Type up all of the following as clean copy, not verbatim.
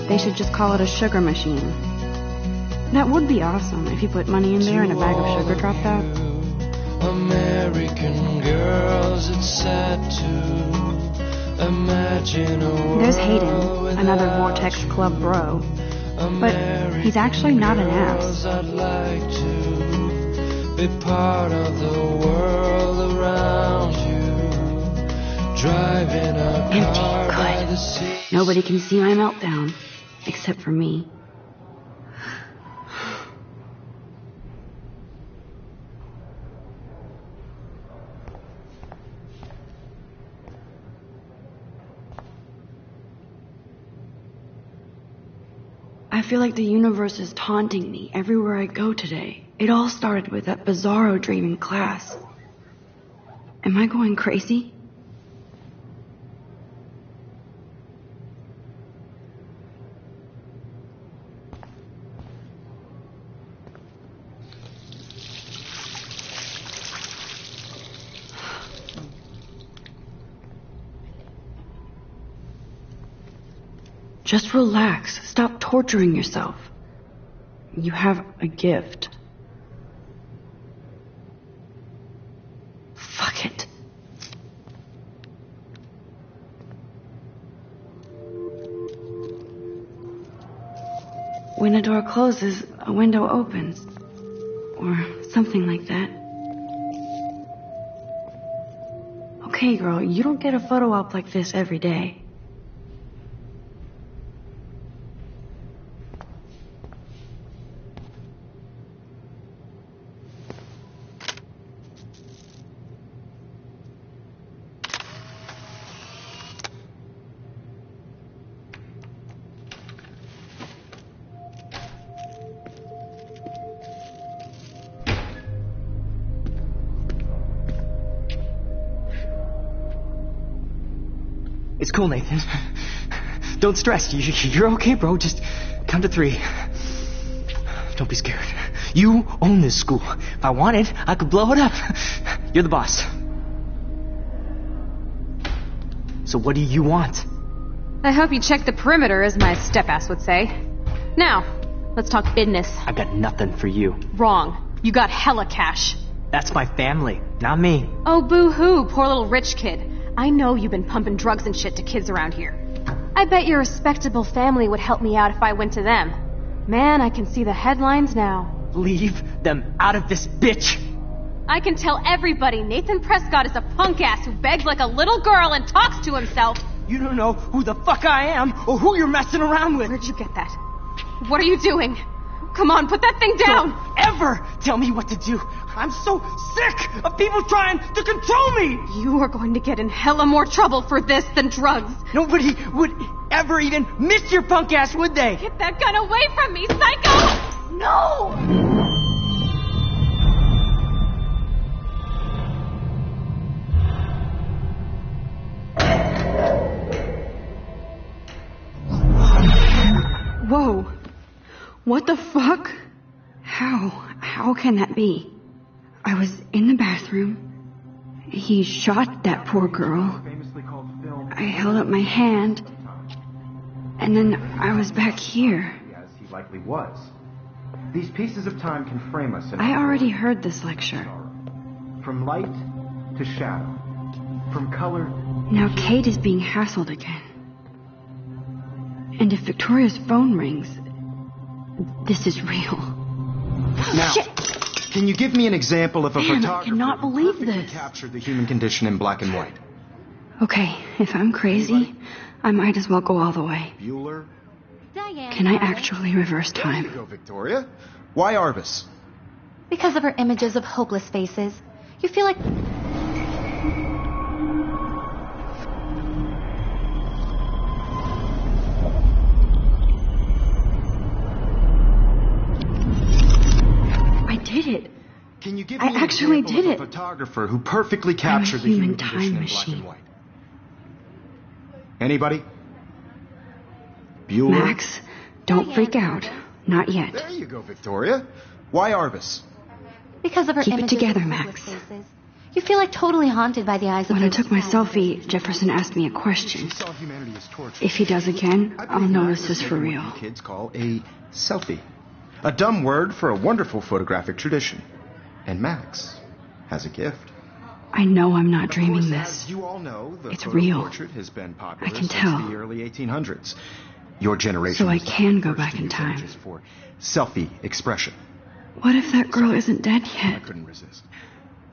they should just call it a sugar machine. That would be awesome if you put money in there and a bag of sugar dropped out. American girls, it's sad to imagine a world. There's Hayden, another Vortex Club bro. But he's actually not an ass. I'd like to be part of the world around you. Driving a car by the sea. Nobody can see my meltdown, except for me. I feel like the universe is taunting me everywhere I go today. It all started with that bizarro dream in class. Am I going crazy? Just relax. Stop torturing yourself. You have a gift. Fuck it. When a door closes, a window opens. Or something like that. Okay, girl, you don't get a photo op like this every day. It's cool, Nathan. Don't stress. You're okay, bro. Just count to 3. Don't be scared. You own this school. If I wanted, I could blow it up. You're the boss. So what do you want? I hope you check the perimeter, as my step-ass would say. Now, let's talk business. I got nothing for you. Wrong. You got hella cash. That's my family, not me. Oh, boo-hoo, poor little rich kid. I know you've been pumping drugs and shit to kids around here. I bet your respectable family would help me out if I went to them. Man, I can see the headlines now. Leave them out of this bitch! I can tell everybody Nathan Prescott is a punk ass who begs like a little girl and talks to himself. You don't know who the fuck I am or who you're messing around with. Where'd you get that? What are you doing? Come on, put that thing down! Don't ever tell me what to do! I'm so sick of people trying to control me! You are going to get in hella more trouble for this than drugs. Nobody would ever even miss your punk ass, would they? Get that gun away from me, psycho! No! Whoa. What the fuck? How can that be? I was in the bathroom. He shot that poor girl. I held up my hand. And then I was back here. As he likely was. These pieces of time can frame us in I already heard this lecture. From light to shadow. From color. Now Kate is being hassled again. And if Victoria's phone rings, this is real. Now, shit! Can you give me an example of a Damn, photographer I cannot believe who this. captured the human condition in black and white? Okay, if I'm crazy, I might as well go all the way. Bueller? Can I actually reverse time? There you go, Victoria. Why Arvis? Because of her images of hopeless faces. You feel like... I did it. Can you give I me an actually example did of a it. photographer who perfectly captured the human time condition in black machine. and white? Anybody? Bueller? Max, don't freak out. Not yet. There you go, Victoria. Why Arvis? Because of her Keep it images together, of Max. hopeless faces. You feel like totally haunted by the eyes of When I those took my silent selfie, faces. Jefferson asked me a question. Saw humanity as torture. If he does again, I'll know this is for real. What you kids call a selfie. A dumb word for a wonderful photographic tradition. And Max has a gift. I know I'm not Of dreaming course, this. As you all know, the It's photo real. portrait has been popular I can since tell. the early 1800s. Your generation So I was the can go first back to in use time. images for selfie expression. What if that girl isn't dead I yet? couldn't resist.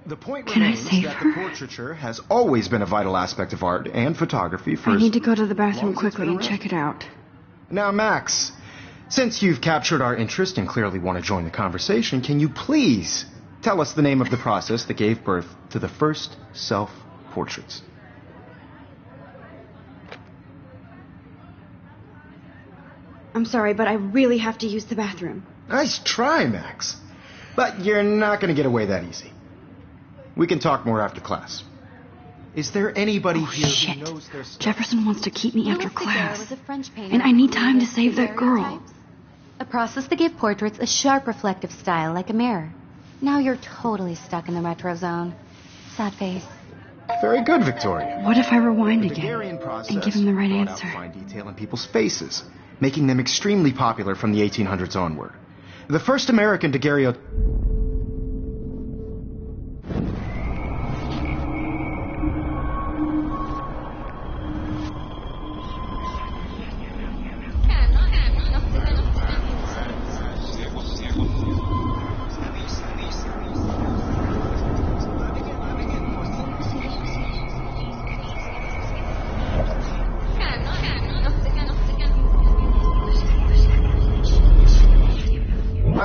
The point Can I remains save that her? the portraiture has always been a vital aspect of art and photography for I as need to go to the long bathroom as it's quickly been and around. check it out. Now, Max, since you've captured our interest and clearly want to join the conversation, can you please tell us the name of the process that gave birth to the first self-portraits? I'm sorry, but I really have to use the bathroom. Nice try, Max. But you're not going to get away that easy. We can talk more after class. Is there anybody Oh, here shit. who knows their stuff? Jefferson wants to keep me after Louis Daguerre class. was a French painter And I need who time to used save that girl. daguerreotypes, a process that gave portraits a sharp reflective style like a mirror. Now you're totally stuck in the retro zone. Sad face. Very good, Victoria. What if I rewind The again Daguerrean process and give him the right brought answer? out fine detail in people's faces, making them extremely popular from the 1800s onward. The first American daguerreotype...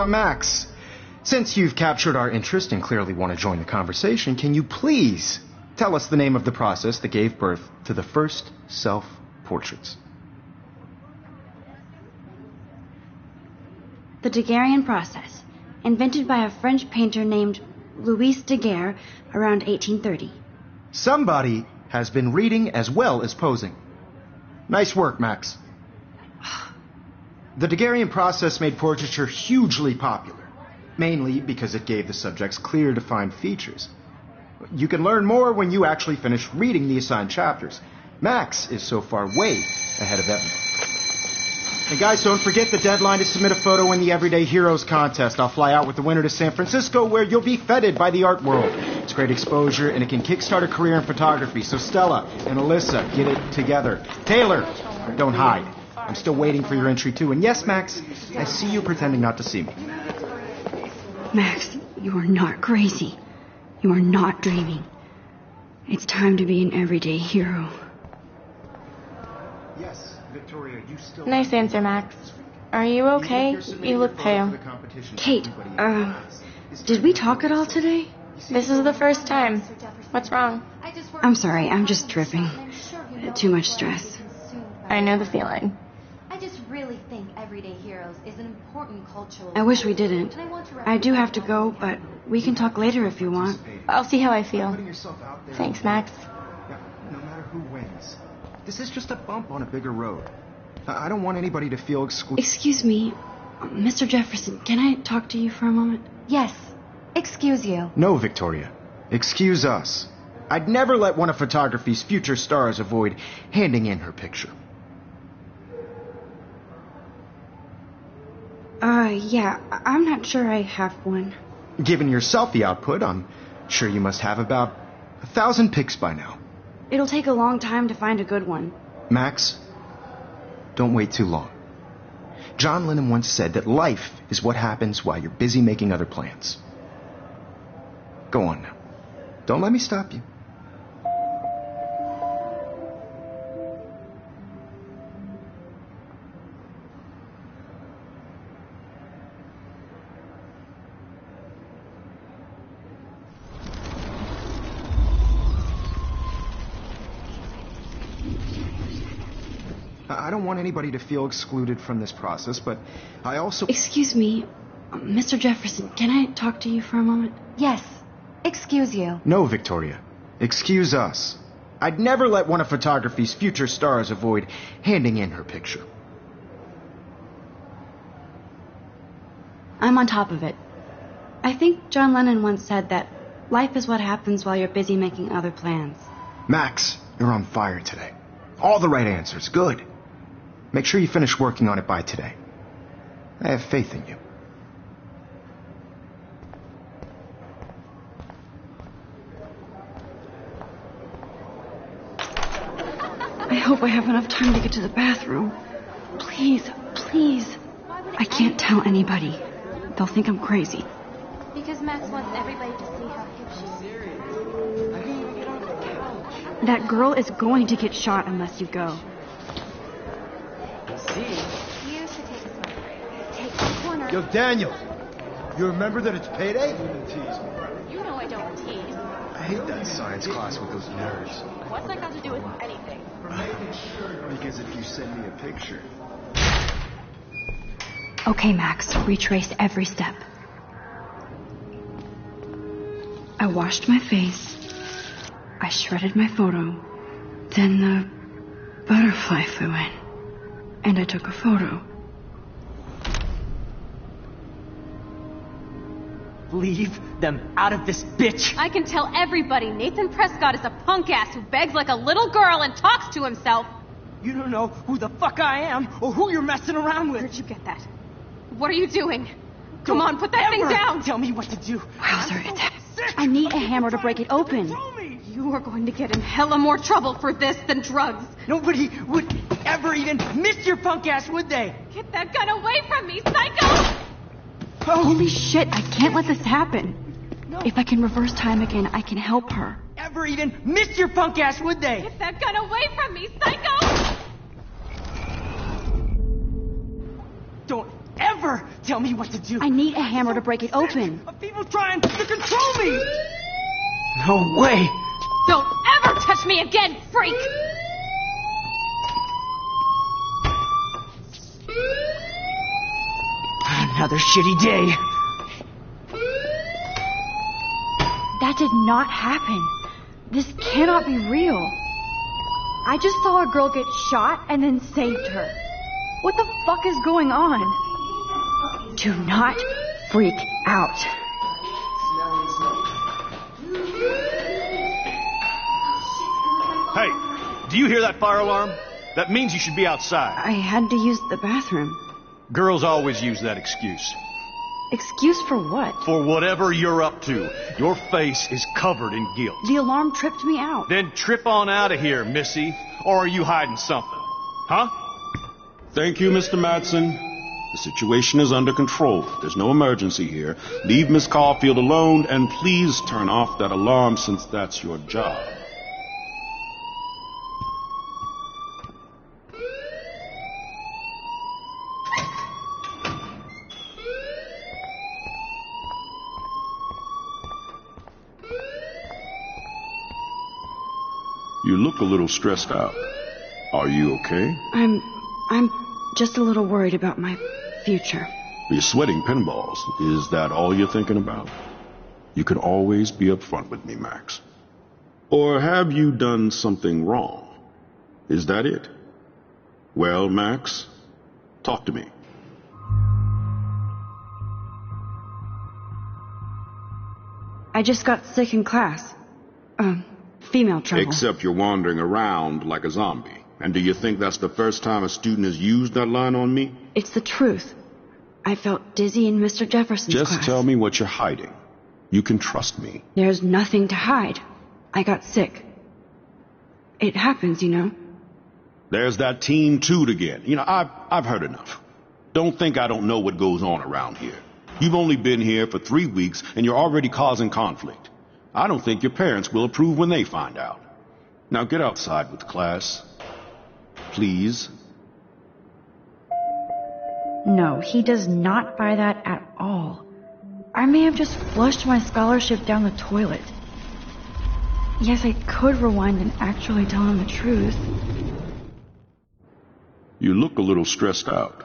Max, since you've captured our interest and clearly want to join the conversation, can you please tell us the name of the process that gave birth to the first self-portraits? The Daguerrean process, invented by a French painter named Louis Daguerre around 1830. Somebody has been reading as well as posing. Nice work, Max. The Daguerrean process made portraiture hugely popular, mainly because it gave the subjects clear, defined features. You can learn more when you actually finish reading the assigned chapters. Max is so far way ahead of everyone. And guys, don't forget the deadline to submit a photo in the Everyday Heroes contest. I'll fly out with the winner to San Francisco, where you'll be feted by the art world. It's great exposure, and it can kickstart a career in photography. So Stella and Alyssa, get it together. Taylor, don't hide. I'm still waiting for your entry, too. And yes, Max, I see you pretending not to see me. Max, you are not crazy. You are not dreaming. It's time to be an everyday hero. Yes, Victoria, you still... Nice answer, Max. Are you okay? You look pale. Kate, did we talk at all today? This is the first time. What's wrong? I'm sorry, I'm just tripping. Too much stress. I know the feeling. I just really think Everyday Heroes is an important cultural... I wish we didn't. I do have to go, but we can talk later if you want. I'll see how I feel. Putting yourself out there. Thanks, Max. Yeah, no matter who wins. This is just a bump on a bigger road. I don't want anybody to feel excluded. Excuse me, Mr. Jefferson, can I talk to you for a moment? Yes. Excuse you. No, Victoria. Excuse us. I'd never let one of photography's future stars avoid handing in her picture. Yeah, I'm not sure I have one. Given your selfie output, I'm sure you must have about 1,000 pics by now. It'll take a long time to find a good one. Max, don't wait too long. John Lennon once said that life is what happens while you're busy making other plans. Go on now. Don't let me stop you. I don't want anybody to feel excluded from this process, but I also... Excuse me, Mr. Jefferson, can I talk to you for a moment? Yes. Excuse you. No, Victoria. Excuse us. I'd never let one of photography's future stars avoid handing in her picture. I'm on top of it. I think John Lennon once said that Life is what happens while you're busy making other plans. Max, you're on fire today. All the right answers. Good. Make sure you finish working on it by today. I have faith in you. I hope I have enough time to get to the bathroom. Please, please. I can't tell anybody. They'll think I'm crazy. Because Max wants everybody to see how hip she is. That girl is going to get shot unless you go. You should take a smoke break. Take the corner. Yo, Daniel, you remember that it's payday? You know I don't tease. I hate that science class with those nerds. What's that got to do with anything? Because if you send me a picture... Okay, Max, retrace every step. I washed my face. I shredded my photo. Then the butterfly flew in. And I took a photo. Leave them out of this, bitch! I can tell everybody Nathan Prescott is a punk ass who begs like a little girl and talks to himself. You don't know who the fuck I am or who you're messing around with. Where'd you get that? What are you doing? Come on, put that thing down! Tell me what to do. Wowzer, I need a hammer to break it open. You are going to get in hella more trouble for this than drugs. Nobody would ever even miss your punk ass, would they? Get that gun away from me, psycho! Holy shit, I can't let this happen. No. If I can reverse time again, I can help her. Ever even miss your punk ass, would they? Get that gun away from me, psycho! Don't ever tell me what to do. I need a hammer to break it open. Of people trying to control me. No way. Don't ever touch me again, freak! Another shitty day. That did not happen. This cannot be real. I just saw a girl get shot and then saved her. What the fuck is going on? Do not freak out. Hey, do you hear that fire alarm? That means you should be outside. I had to use the bathroom. Girls always use that excuse. Excuse for what? For whatever you're up to. Your face is covered in guilt. The alarm tripped me out. Then trip on out of here, Missy. Or are you hiding something? Huh? Thank you, Mr. Madsen. The situation is under control. There's no emergency here. Leave Miss Caulfield alone, and please turn off that alarm since that's your job. You look a little stressed out. Are you okay? I'm just a little worried about my future. You're sweating pinballs. Is that all you're thinking about? You can always be upfront with me, Max. Or have you done something wrong? Is that it? Well, Max, talk to me. I just got sick in class. Female trouble. Except you're wandering around like a zombie. And do you think that's the first time a student has used that line on me? It's the truth. I felt dizzy in Mr. Jefferson's class. Just tell me what you're hiding. You can trust me. There's nothing to hide. I got sick. It happens, you know. There's that teen toot again. You know, I've heard enough. Don't think I don't know what goes on around here. You've only been here for 3 weeks and you're already causing conflict. I don't think your parents will approve when they find out. Now get outside with class. Please. No, he does not buy that at all. I may have just flushed my scholarship down the toilet. Yes, I could rewind and actually tell him the truth. You look a little stressed out.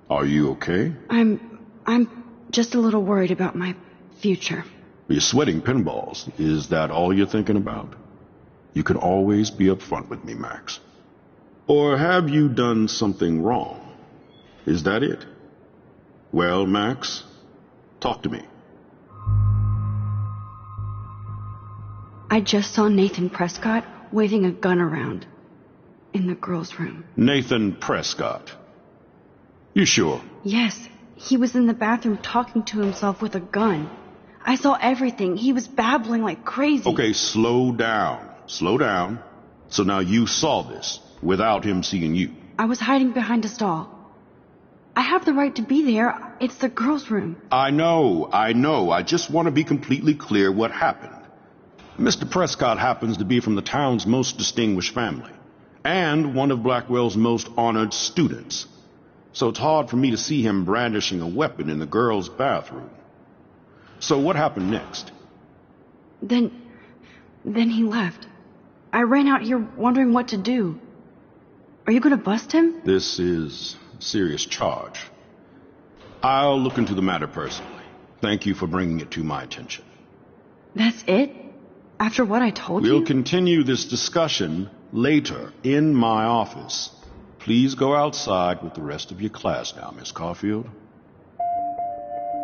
Are you okay? I'm just a little worried about my future. You're sweating pinballs. Is that all you're thinking about? You can always be upfront with me, Max. Or have you done something wrong? Is that it? Well, Max, talk to me. I just saw Nathan Prescott waving a gun around in the girls' room. Nathan Prescott. You sure? Yes, he was in the bathroom talking to himself with a gun. I saw everything. He was babbling like crazy. Okay, slow down. Slow down. So now you saw this without him seeing you. I was hiding behind a stall. I have the right to be there. It's the girls' room. I know. I just want to be completely clear what happened. Mr. Prescott happens to be from the town's most distinguished family, and one of Blackwell's most honored students. So it's hard for me to see him brandishing a weapon in the girls' bathroom. So what happened next? Then he left. I ran out here wondering what to do. Are you going to bust him? This is a serious charge. I'll look into the matter personally. Thank you for bringing it to my attention. That's it? After what I told you? We'll continue this discussion later in my office. Please go outside with the rest of your class now, Miss Caulfield.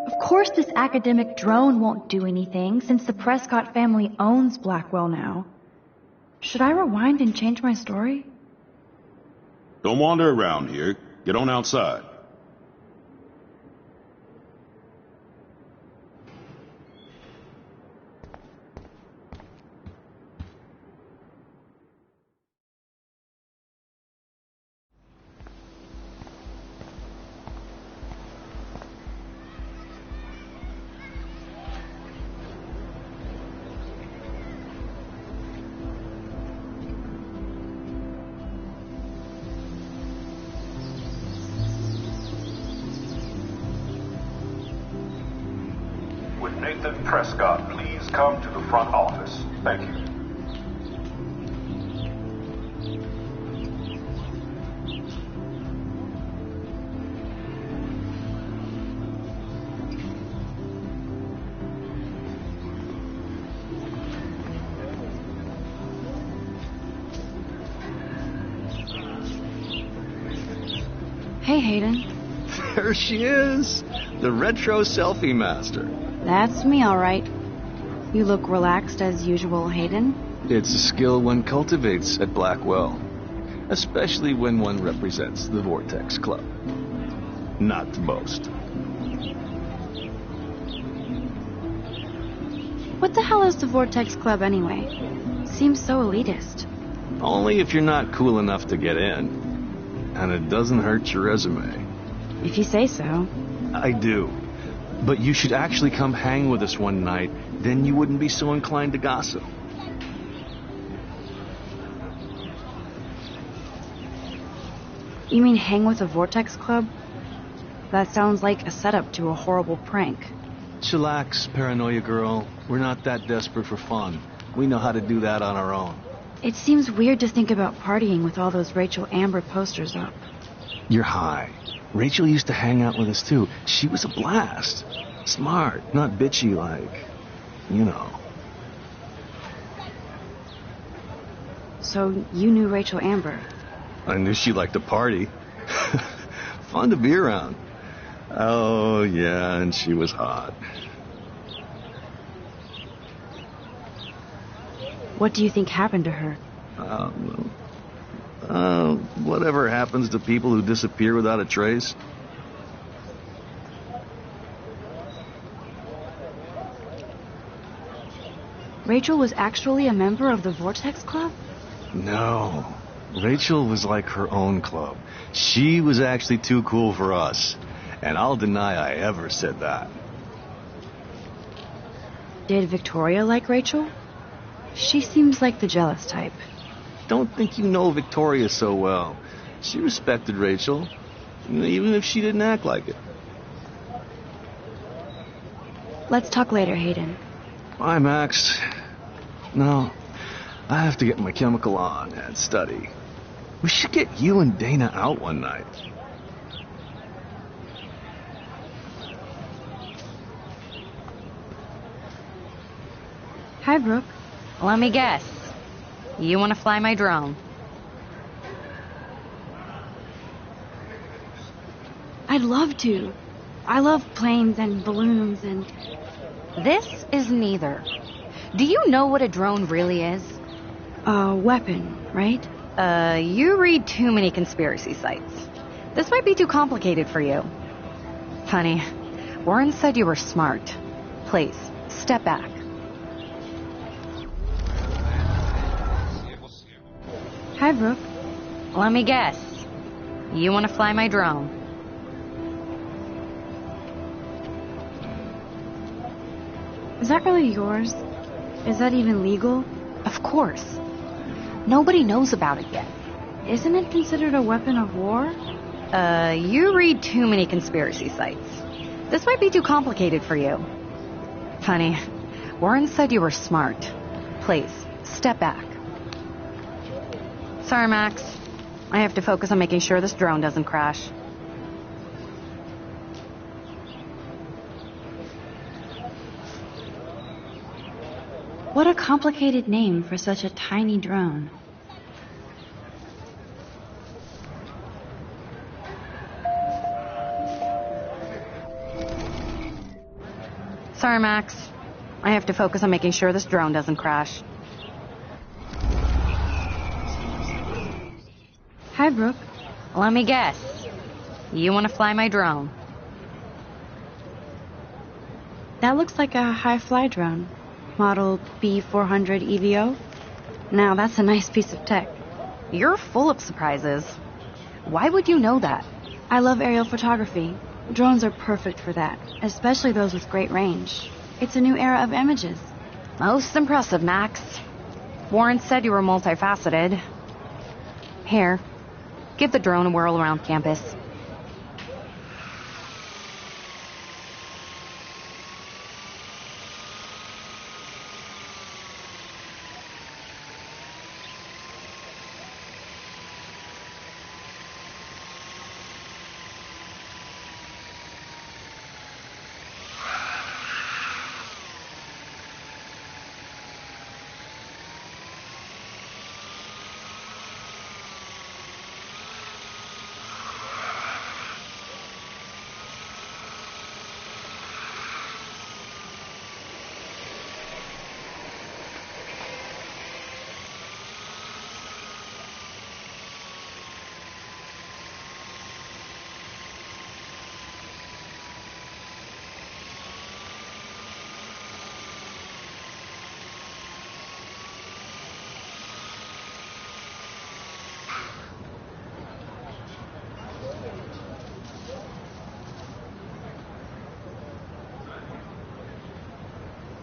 Of course this academic drone won't do anything, since the Prescott family owns Blackwell now. Should I rewind and change my story? Don't wander around here. Get on outside. With Nathan Prescott, please come to the front office. Thank you. Hey, Hayden. There she is, the retro selfie master. That's me, all right. You look relaxed as usual, Hayden. It's a skill one cultivates at Blackwell, especially when one represents the Vortex Club. Not to boast. What the hell is the Vortex Club anyway? Seems so elitist. Only if you're not cool enough to get in. And it doesn't hurt your resume. If you say so. I do. But you should actually come hang with us one night, then you wouldn't be so inclined to gossip. You mean hang with a Vortex Club? That sounds like a setup to a horrible prank. Chillax, paranoia girl. We're not that desperate for fun. We know how to do that on our own. It seems weird to think about partying with all those Rachel Amber posters up. You're high. Rachel used to hang out with us too. She was a blast. Smart, not bitchy like, you know. So you knew Rachel Amber? I knew she liked to party. Fun to be around. Oh, yeah, and she was hot. What do you think happened to her? Whatever happens to people who disappear without a trace. Rachel was actually a member of the Vortex Club? No. Rachel was like her own club. She was actually too cool for us. And I'll deny I ever said that. Did Victoria like Rachel? She seems like the jealous type. Don't think you know Victoria so well. She respected Rachel, even if she didn't act like it. Let's talk later, Hayden. Bye, Max. No, I have to get my chemical on and study. We should get you and Dana out one night. Hi, Brooke. Let me guess. You want to fly my drone? I'd love to. I love planes and balloons and... This is neither. Do you know what a drone really is? A weapon, right? You read too many conspiracy sites. This might be too complicated for you. Honey, Warren said you were smart. Please, step back. Hi, Brooke. Let me guess. You want to fly my drone? Is that really yours? Is that even legal? Of course. Nobody knows about it yet. Isn't it considered a weapon of war? You read too many conspiracy sites. This might be too complicated for you. Honey, Warren said you were smart. Please, step back. Sorry, Max. I have to focus on making sure this drone doesn't crash. What a complicated name for such a tiny drone. Sorry, Max. I have to focus on making sure this drone doesn't crash. Hi, Brooke. Let me guess. You want to fly my drone? That looks like a high-fly drone. Model B400 EVO. Now, that's a nice piece of tech. You're full of surprises. Why would you know that? I love aerial photography. Drones are perfect for that, especially those with great range. It's a new era of images. Most impressive, Max. Warren said you were multifaceted. Here, give the drone a whirl around campus.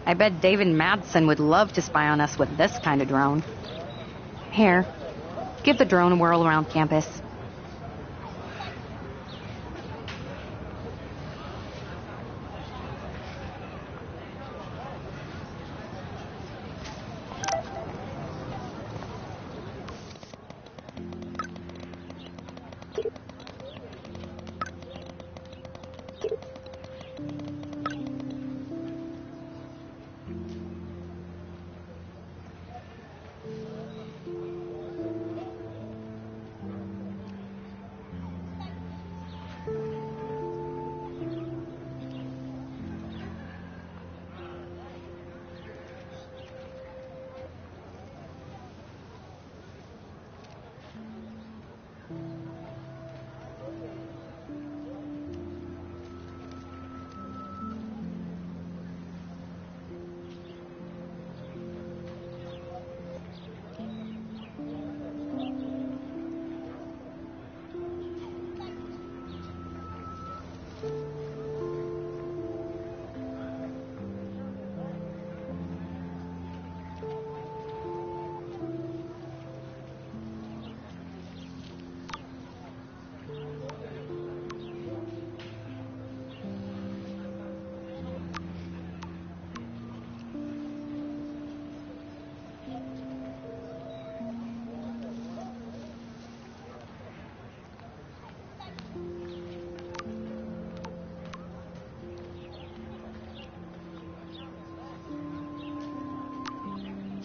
I bet David Madsen would love to spy on us with this kind of drone. Here, give the drone a whirl around campus.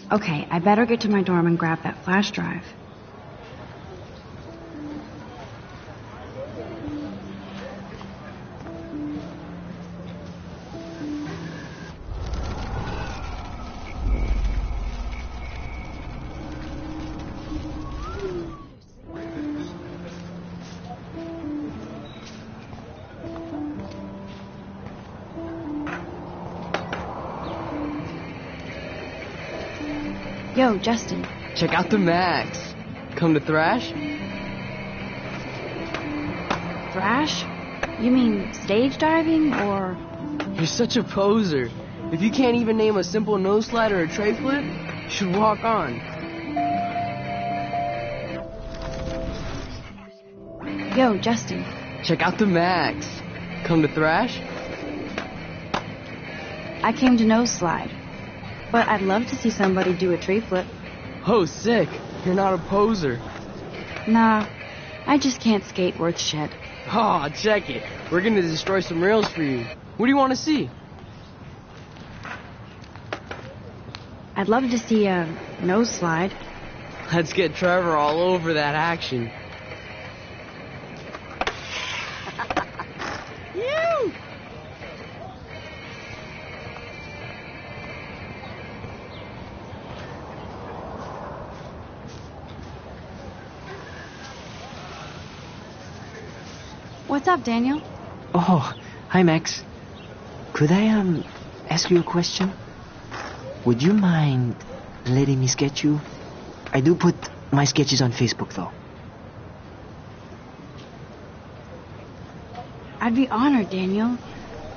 Okay, I better get to my dorm and grab that flash drive. Yo, Justin. Check out the Max. Come to thrash? Thrash? You mean stage diving, or...? You're such a poser. If you can't even name a simple nose slide or a tray flip, you should walk on. Yo, Justin. Check out the Max. Come to thrash? I came to nose slide. But I'd love to see somebody do a tree flip. Oh, sick. You're not a poser. Nah, I just can't skate worth shit. Aw, check it. We're gonna destroy some rails for you. What do you want to see? I'd love to see a nose slide. Let's get Trevor all over that action. You! What's up, Daniel? Oh, hi, Max. Could I, ask you a question? Would you mind letting me sketch you? I do put my sketches on Facebook, though. I'd be honored, Daniel.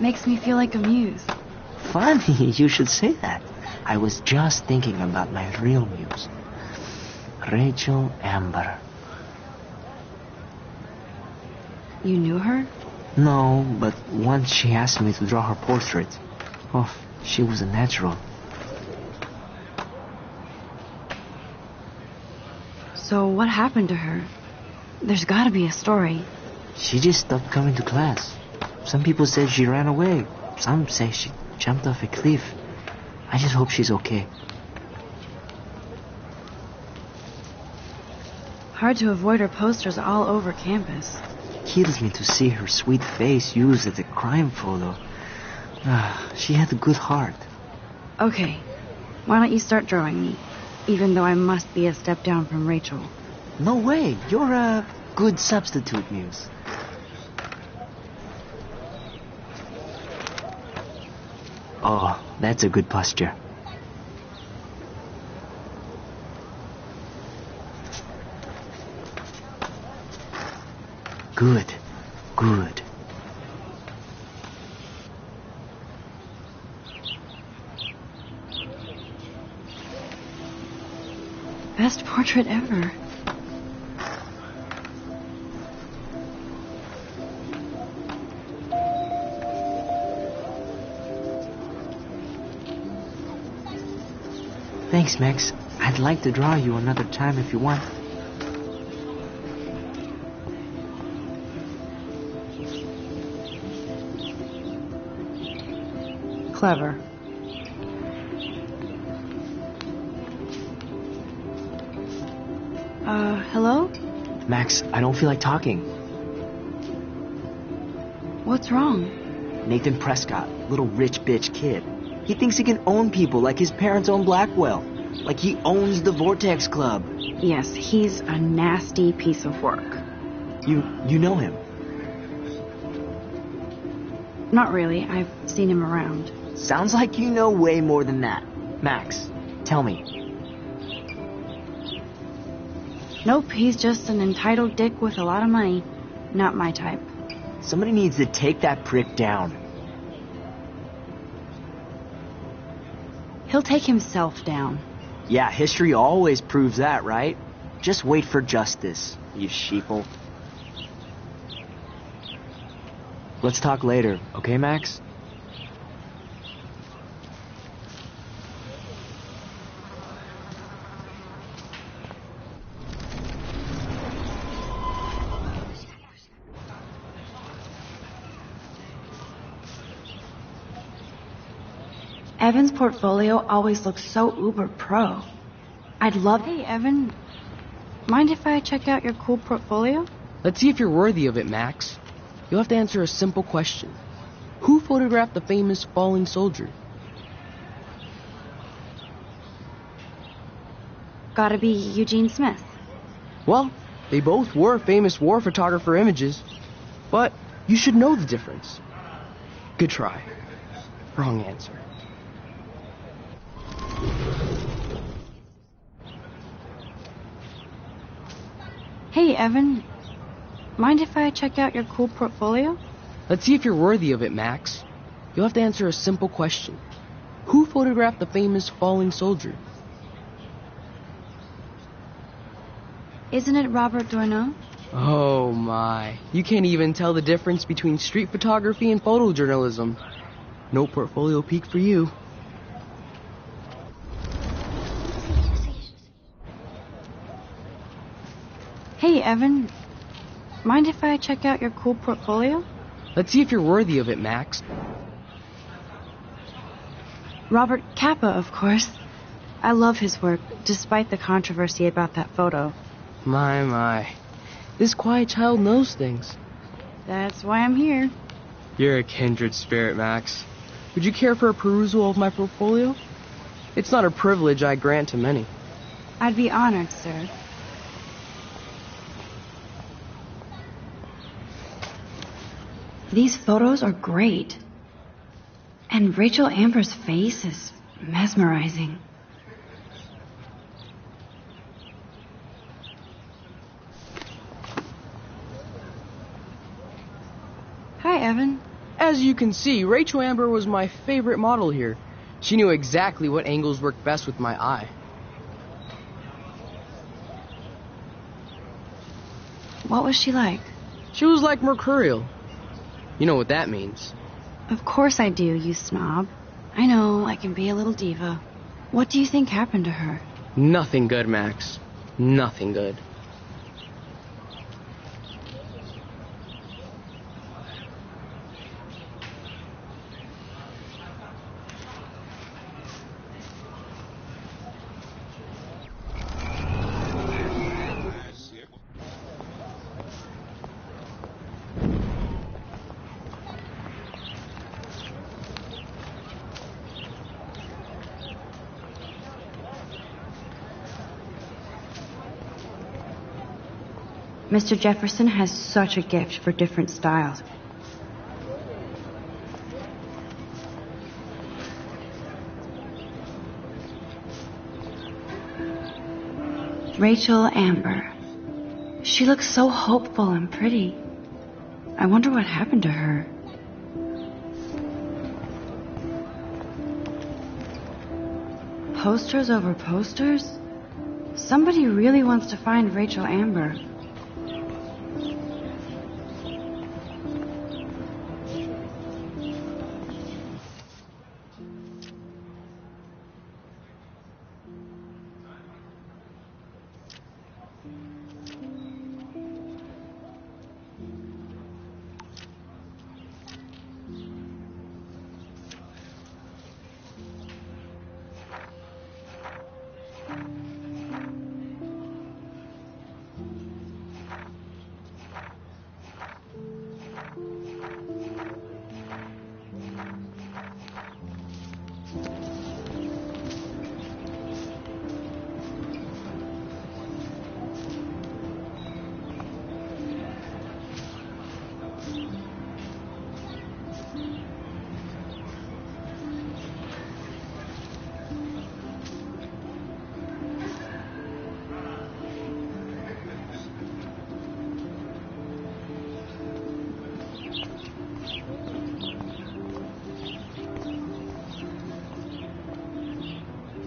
Makes me feel like a muse. Funny, you should say that. I was just thinking about my real muse. Rachel Amber. You knew her? No, but once she asked me to draw her portrait. Oh, she was a natural. So what happened to her? There's gotta be a story. She just stopped coming to class. Some people say she ran away. Some say she jumped off a cliff. I just hope she's okay. Hard to avoid her posters all over campus. Kills me to see her sweet face used as a crime photo. She had a good heart. Okay, why don't you start drawing me? Even though I must be a step down from Rachel. No way, you're a good substitute, Muse. Oh, that's a good posture. Good, good. Best portrait ever. Thanks, Max. I'd like to draw you another time if you want. Clever. Hello? Max, I don't feel like talking. What's wrong? Nathan Prescott, little rich bitch kid. He thinks he can own people like his parents own Blackwell. Like he owns the Vortex Club. Yes, he's a nasty piece of work. You know him? Not really. I've seen him around. Sounds like you know way more than that. Max, tell me. Nope, he's just an entitled dick with a lot of money. Not my type. Somebody needs to take that prick down. He'll take himself down. Yeah, history always proves that, right? Just wait for justice, you sheeple. Let's talk later, okay, Max? Evan's portfolio always looks so uber pro. I'd love... Hey, Evan, mind if I check out your cool portfolio? Let's see if you're worthy of it, Max. You'll have to answer a simple question. Who photographed the famous falling soldier? Gotta be Eugene Smith. Well, they both were famous war photographer images. But you should know the difference. Good try. Wrong answer. Hey, Evan. Mind if I check out your cool portfolio? Let's see if you're worthy of it, Max. You'll have to answer a simple question. Who photographed the famous falling soldier? Isn't it Robert Doisneau? Oh my. You can't even tell the difference between street photography and photojournalism. No portfolio peek for you. Hey, Evan. Mind if I check out your cool portfolio? Let's see if you're worthy of it, Max. Robert Capa, of course. I love his work, despite the controversy about that photo. My. This quiet child knows things. That's why I'm here. You're a kindred spirit, Max. Would you care for a perusal of my portfolio? It's not a privilege I grant to many. I'd be honored, sir. These photos are great. And Rachel Amber's face is mesmerizing. Hi, Evan. As you can see, Rachel Amber was my favorite model here. She knew exactly what angles worked best with my eye. What was she like? She was like mercurial. You know what that means. Of course I do, you snob. I know, I can be a little diva. What do you think happened to her? Nothing good, Max. Nothing good. Mr. Jefferson has such a gift for different styles. Rachel Amber. She looks so hopeful and pretty. I wonder what happened to her. Posters over posters? Somebody really wants to find Rachel Amber.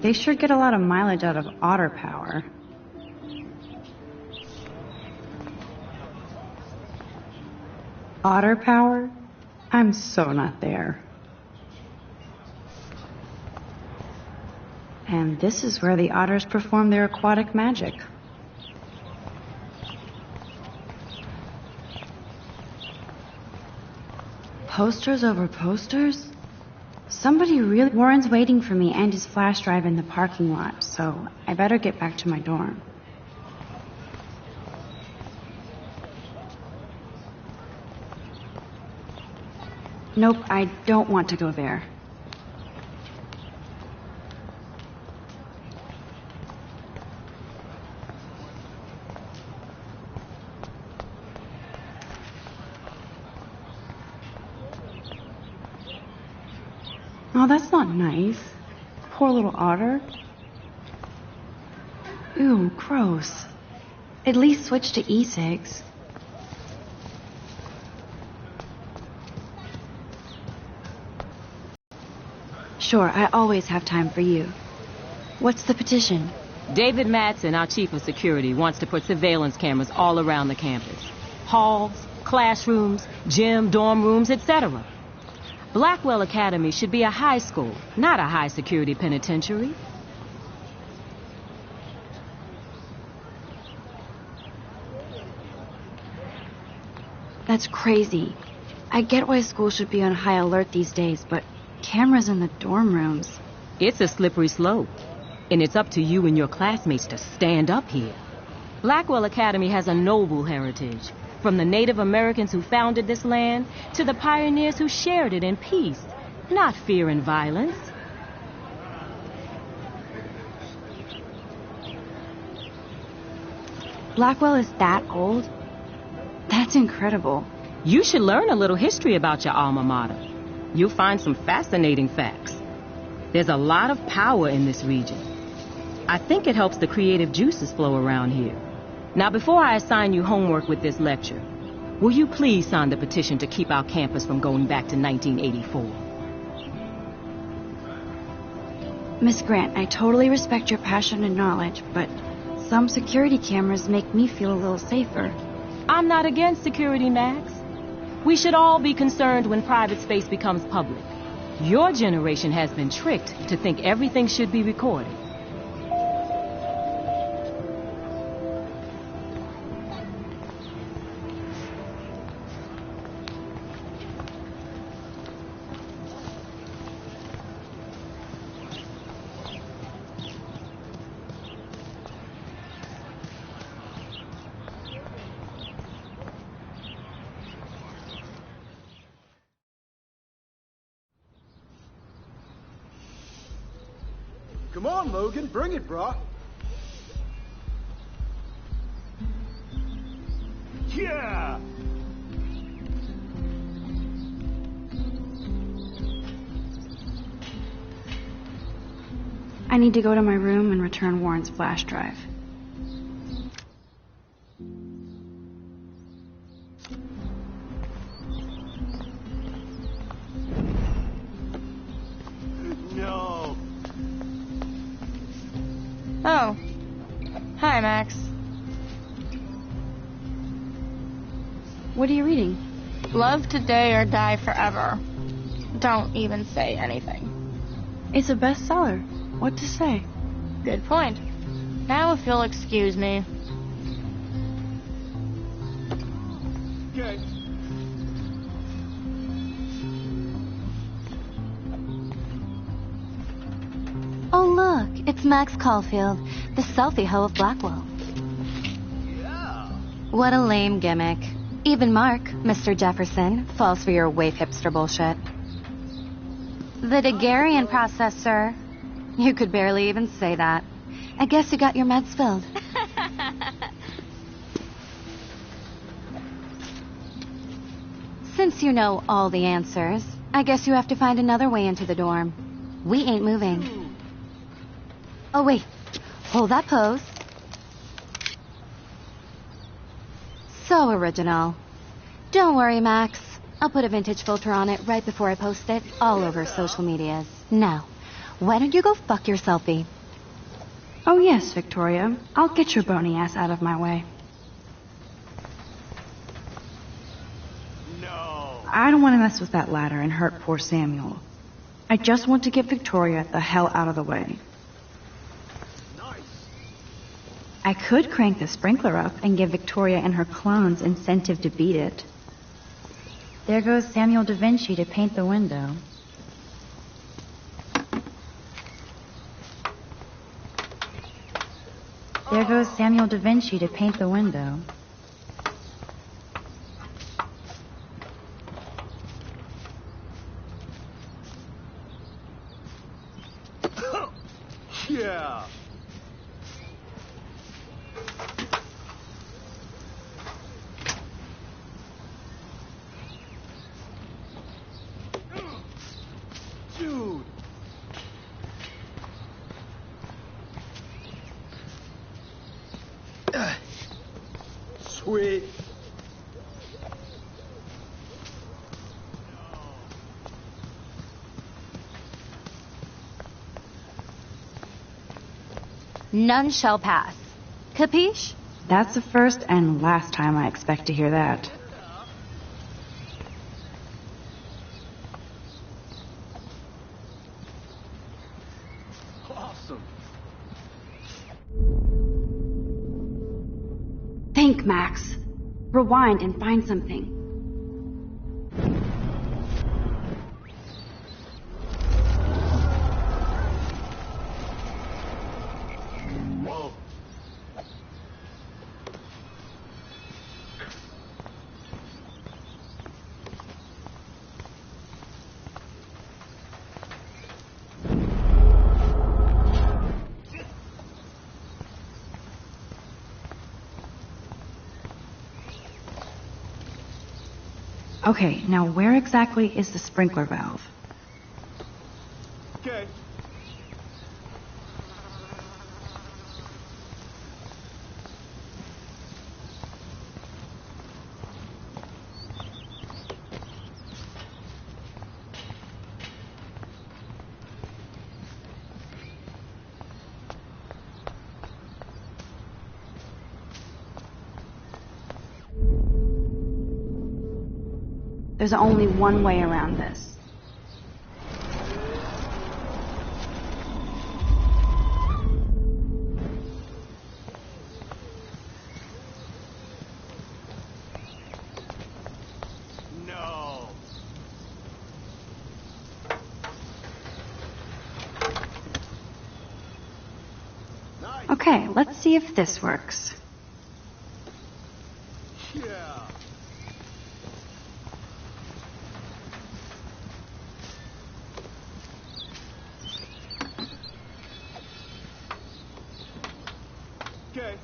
They sure get a lot of mileage out of otter power. Otter power? I'm so not there. And this is where the otters perform their aquatic magic. Posters over posters? Somebody really... Warren's waiting for me and his flash drive in the parking lot, so I better get back to my dorm. Nope, I don't want to go there. Oh, that's not nice. Poor little otter. Ew, gross. At least switch to e-cigs. Sure, I always have time for you. What's the petition? David Madsen, our chief of security, wants to put surveillance cameras all around the campus. Halls, classrooms, gym, dorm rooms, etc. Blackwell Academy should be a high school, not a high-security penitentiary. That's crazy. I get why schools should be on high alert these days, but cameras in the dorm rooms. It's a slippery slope, and it's up to you and your classmates to stand up here. Blackwell Academy has a noble heritage, from the Native Americans who founded this land to the pioneers who shared it in peace, not fear and violence. Blackwell is that old? That's incredible. You should learn a little history about your alma mater. You'll find some fascinating facts. There's a lot of power in this region. I think it helps the creative juices flow around here. Now, before I assign you homework with this lecture, will you please sign the petition to keep our campus from going back to 1984? Miss Grant, I totally respect your passion and knowledge, but some security cameras make me feel a little safer. I'm not against security, Max. We should all be concerned when private space becomes public. Your generation has been tricked to think everything should be recorded. Come on, Logan, bring it, brah. Yeah! I need to go to my room and return Warren's flash drive. No. Oh. Hi, Max. What are you reading? Love today or die forever. Don't even say anything. It's a bestseller. What to say? Good point. Now if you'll excuse me. Okay. Oh, look, it's Max Caulfield, the selfie hoe of Blackwell. Yeah. What a lame gimmick. Even Mark, Mr. Jefferson, falls for your waif hipster bullshit. The Daguerrean process, sir. You could barely even say that. I guess you got your meds filled. Since you know all the answers, I guess you have to find another way into the dorm. We ain't moving. Oh, wait. Hold that pose. So original. Don't worry, Max. I'll put a vintage filter on it right before I post it all over social medias. Now, why don't you go fuck your selfie? Oh, yes, Victoria. I'll get your bony ass out of my way. No. I don't want to mess with that ladder and hurt poor Samuel. I just want to get Victoria the hell out of the way. Nice. I could crank the sprinkler up and give Victoria and her clones incentive to beat it. There goes Samuel da Vinci to paint the window. There goes Samuel da Vinci to paint the window. Yeah. Dude. Sweet. None shall pass. Capiche? That's the first and last time I expect to hear that. Awesome. Think, Max. Rewind and find something. Okay, now where exactly is the sprinkler valve? Okay. There's only one way around this. No. Okay, let's see if this works. Yeah. Okay.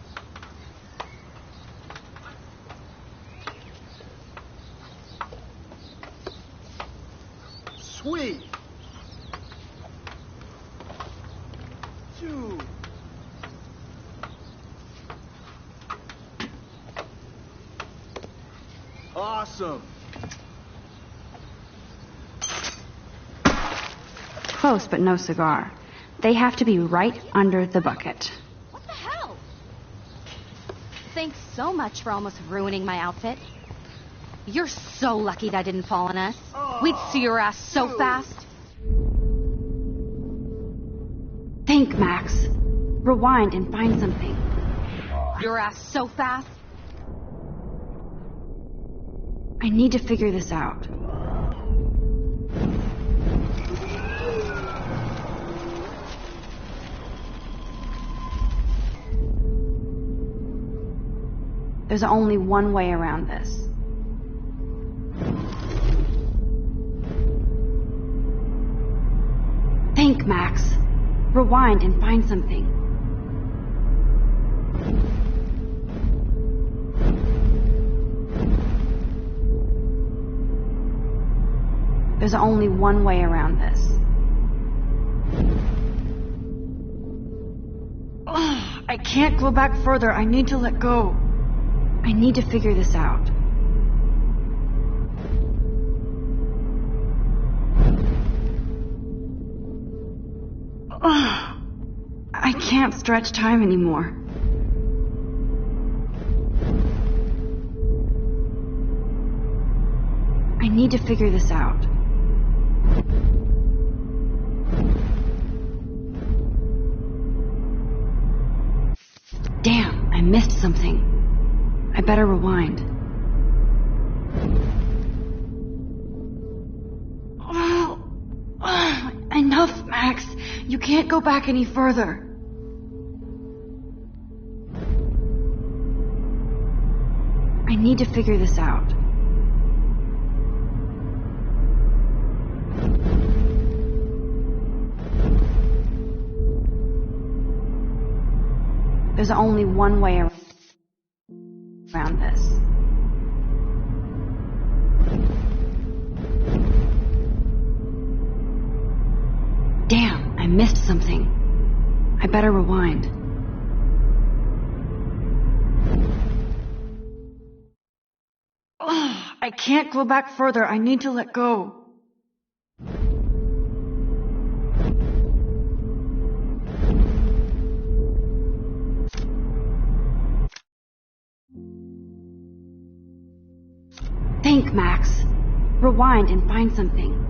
Sweet. Dude. Awesome. Close, but no cigar. They have to be right under the bucket. What the hell? Thanks so much for almost ruining my outfit. You're so lucky that didn't fall on us. We'd see your ass so fast. Think, Max. Rewind and find something. Your ass so fast. I need to figure this out. There's only one way around this. Think, Max. Rewind and find something. There's only one way around this. Ugh, I can't go back further. I need to let go. I need to figure this out. Ugh, I can't stretch time anymore. I need to figure this out. Damn, I missed something. I better rewind. Enough, Max. You can't go back any further. I need to figure this out. There's only one way around this. Damn, I missed something. I better rewind. I can't go back further. I need to let go. Think, Max. Rewind and find something.